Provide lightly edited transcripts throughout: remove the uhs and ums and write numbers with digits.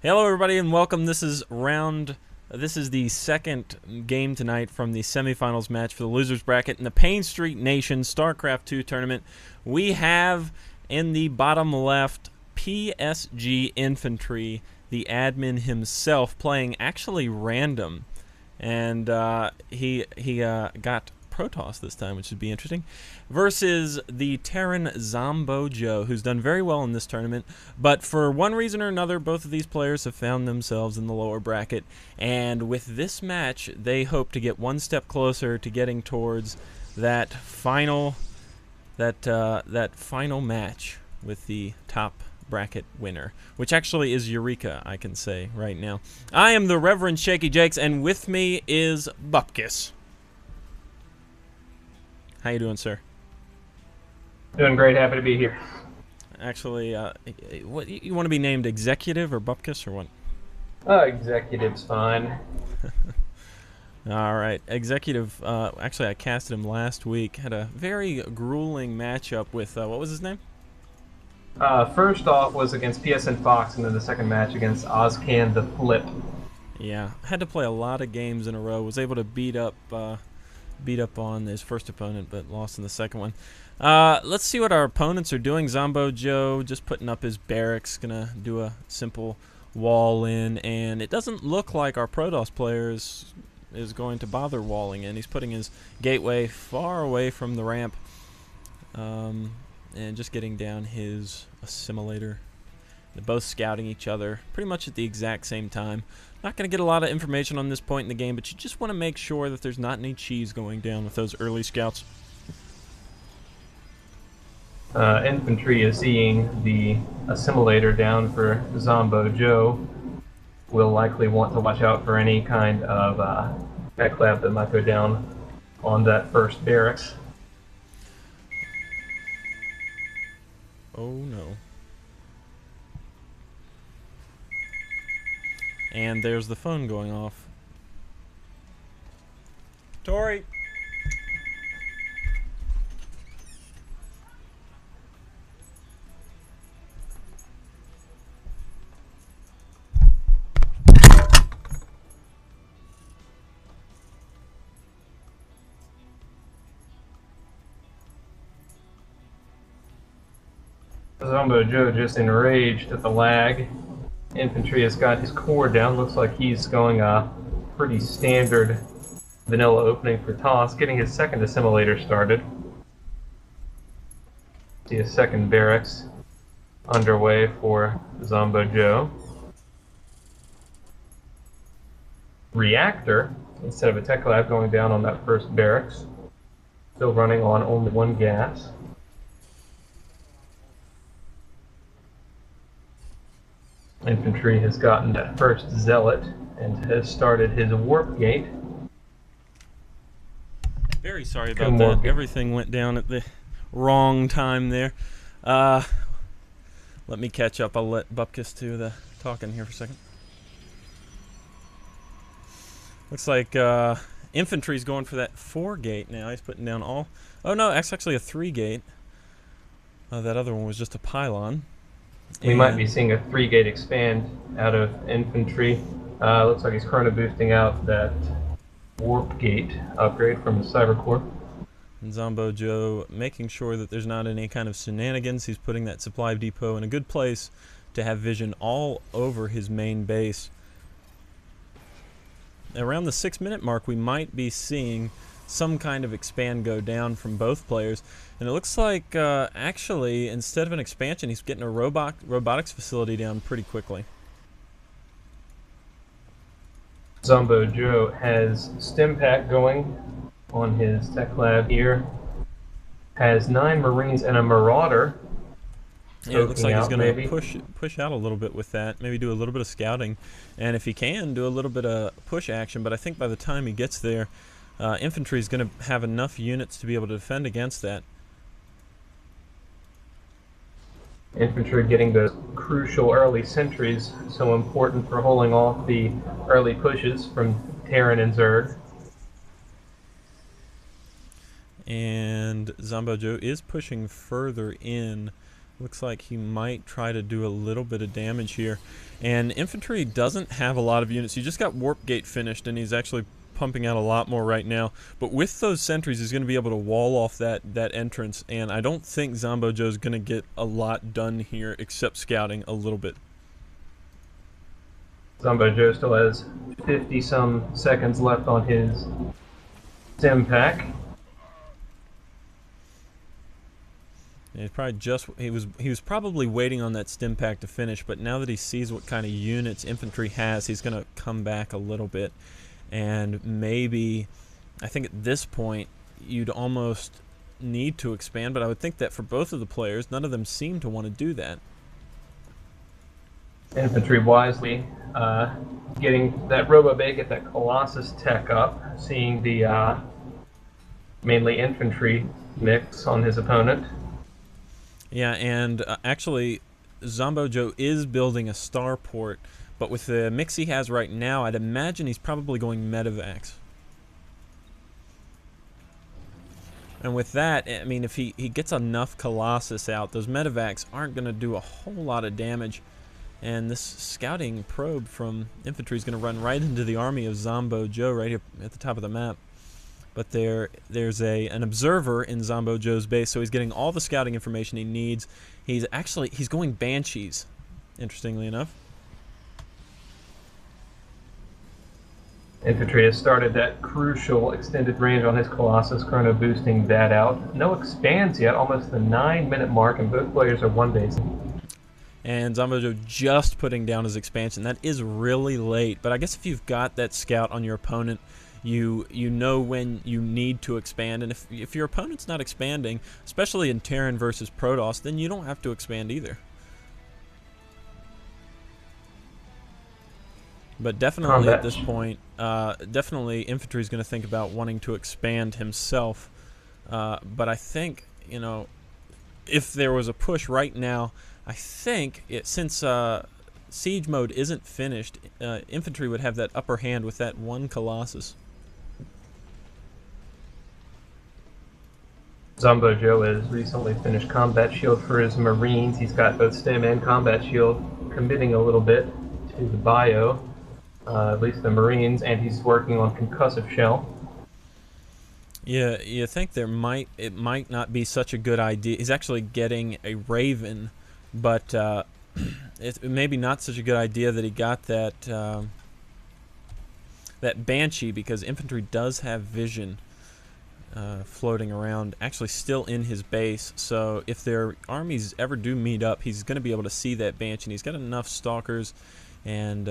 Hello, everybody, and welcome. This is the second game tonight from the semifinals match for the losers bracket in the Payne Street Nation StarCraft 2 tournament. We have in the bottom left PSG Infantrie, the admin himself, playing actually random, and he got Protoss this time, which would be interesting, versus the Terran Zombo Joe, who's done very well in this tournament, but for one reason or another, both of these players have found themselves in the lower bracket, and with this match, they hope to get one step closer to getting towards that final match with the top bracket winner, which actually is Eureka, I can say right now. I am the Reverend Shaky Jakes, and with me is Bupkis. How you doing, sir? Doing great. Happy to be here. Actually, what you want to be named, Executive or Bupkis or what? Executive's fine. All right, Executive. Actually, I casted him last week. Had a very grueling matchup with what was his name? First off was against PSN Fox, and then the second match against Ozcan the Flip. Yeah, had to play a lot of games in a row. Was able to beat up on his first opponent, but lost in the second one. Let's see what our opponents are doing. Zombo Joe just putting up his barracks, gonna do a simple wall in, and it doesn't look like our Protoss player is going to bother walling in. He's putting his gateway far away from the ramp, and just getting down his assimilator. They're both scouting each other pretty much at the exact same time. Not going to get a lot of information on this point in the game, but you just want to make sure that there's not any cheese going down with those early scouts. Infantry is seeing the assimilator down for Zombo Joe. Will likely want to watch out for any kind of tech lab that might go down on that first barracks. Oh no. And there's the phone going off. Tori! Zombo Joe just enraged at the lag. Infantry has got his core down. Looks like he's going pretty standard vanilla opening for toss. Getting his second assimilator started. See a second barracks underway for Zombo Joe. Reactor, instead of a tech lab, going down on that first barracks. Still running on only one gas. Infantry has gotten that first zealot and has started his warp gate. Very sorry about that. Everything went down at the wrong time there. Let me catch up. I'll let Bupkis do the talking here for a second. Looks like Infantry's going for that 4 gate now. He's putting down all... Oh no, that's actually a 3 gate. That other one was just a pylon. We might be seeing a 3-gate expand out of Infantry. Looks like he's chrono boosting out that warp gate upgrade from the Cyber Core. And Zombo Joe making sure that there's not any kind of shenanigans. He's putting that supply depot in a good place to have vision all over his main base. Around the 6-minute mark, we might be seeing some kind of expand go down from both players. And it looks like, actually, instead of an expansion, he's getting a robotics facility down pretty quickly. Zombo Joe has stim pack going on his tech lab here. Has 9 Marines and a Marauder. Yeah, it looks like he's going to push out a little bit with that. Maybe do a little bit of scouting. And if he can, do a little bit of push action. But I think by the time he gets there, Infantry is going to have enough units to be able to defend against that. Infantry getting those crucial early sentries, so important for holding off the early pushes from Terran and Zerg. And Zombo Joe is pushing further in Looks like he might try to do a little bit of damage here. And Infantry doesn't have a lot of units. He just got Warp Gate finished, and he's actually pumping out a lot more right now. But with those sentries, he's going to be able to wall off that entrance. And I don't think Zombo Joe's going to get a lot done here, except scouting a little bit. Zombo Joe still has 50-some seconds left on his sim pack. He was probably waiting on that stim pack to finish, but now that he sees what kind of units Infantry has, he's going to come back a little bit. And maybe, I think at this point, you'd almost need to expand, but I would think that for both of the players, none of them seem to want to do that. Infantry wisely getting that Robo-Bay, get that Colossus tech up, seeing the mainly infantry mix on his opponent. Yeah, and actually, Zombo Joe is building a starport, but with the mix he has right now, I'd imagine he's probably going Medivacs. And with that, I mean, if he gets enough Colossus out, those Medivacs aren't going to do a whole lot of damage. And this scouting probe from Infantry is going to run right into the army of Zombo Joe right here at the top of the map. But there's an observer in Zombo Joe's base, so he's getting all the scouting information he needs. He's going Banshees, interestingly enough. Infantry has started that crucial extended range on his Colossus, chrono boosting that out. No expands yet, almost the 9-minute mark, and both players are one base. And Zombo Joe just putting down his expansion. That is really late, but I guess if you've got that scout on your opponent, you know when you need to expand, and if your opponent's not expanding, especially in Terran versus Protoss, then you don't have to expand either. But definitely at this point, definitely Infantry is going to think about wanting to expand himself. But I think, you know, if there was a push right now, I think since siege mode isn't finished, Infantry would have that upper hand with that one Colossus. Zombo Joe has recently finished Combat Shield for his Marines. He's got both Stim and Combat Shield, committing a little bit to the bio, at least the Marines, and he's working on Concussive Shell. Yeah, you think it might not be such a good idea. He's actually getting a Raven, but it's maybe not such a good idea that he got that Banshee, because Infantry does have vision floating around, actually still in his base. So if their armies ever do meet up, he's going to be able to see that Banshee. And he's got enough stalkers and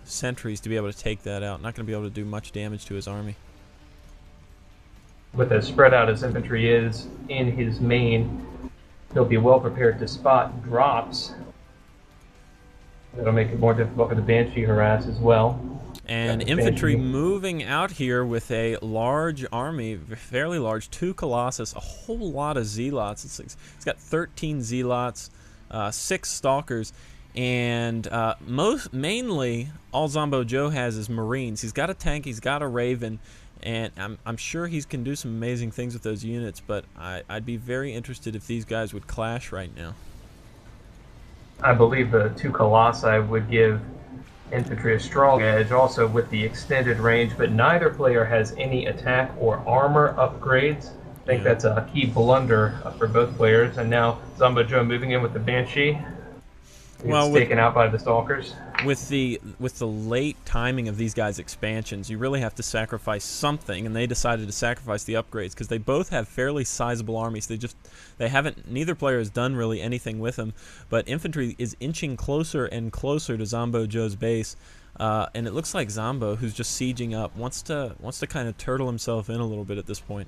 sentries to be able to take that out. Not going to be able to do much damage to his army. With as spread out as Infantry is in his main, he'll be well prepared to spot drops. That'll make it more difficult for the Banshee harass as well. And Infantry moving out here with a large army, fairly large, 2 Colossus, a whole lot of Zealots. It's got 13 Zealots, 6 Stalkers, and mainly all Zombo Joe has is Marines. He's got a tank, he's got a Raven, and I'm sure he can do some amazing things with those units, but I'd be very interested if these guys would clash right now. I believe the 2 Colossi would give Infantry a strong edge, also with the extended range, but neither player has any attack or armor upgrades. I think that's a key blunder for both players. And now Zombo Joe moving in with the Banshee. It's taken out by the Stalkers. With the late timing of these guys' expansions, you really have to sacrifice something, and they decided to sacrifice the upgrades because they both have fairly sizable armies. Neither player has done really anything with them, but Infantry is inching closer and closer to Zombo Joe's base, and it looks like Zombo, who's just sieging up, wants to kind of turtle himself in a little bit at this point.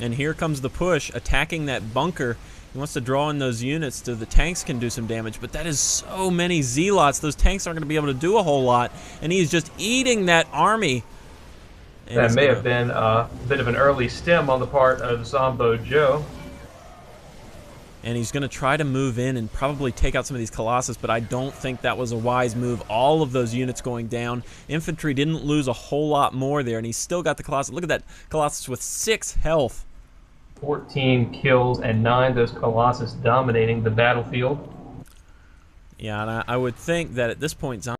And here comes the push, attacking that bunker. He wants to draw in those units so the tanks can do some damage, but that is so many Zealots. Those tanks aren't going to be able to do a whole lot, and he's just eating that army. And that may have been a bit of an early stem on the part of Zombo Joe. And he's going to try to move in and probably take out some of these Colossus, but I don't think that was a wise move. All of those units going down. Infantry didn't lose a whole lot more there, and he's still got the Colossus. Look at that Colossus with 6 health. 14 kills and 9 those Colossus dominating the battlefield. Yeah, and I would think that at this point,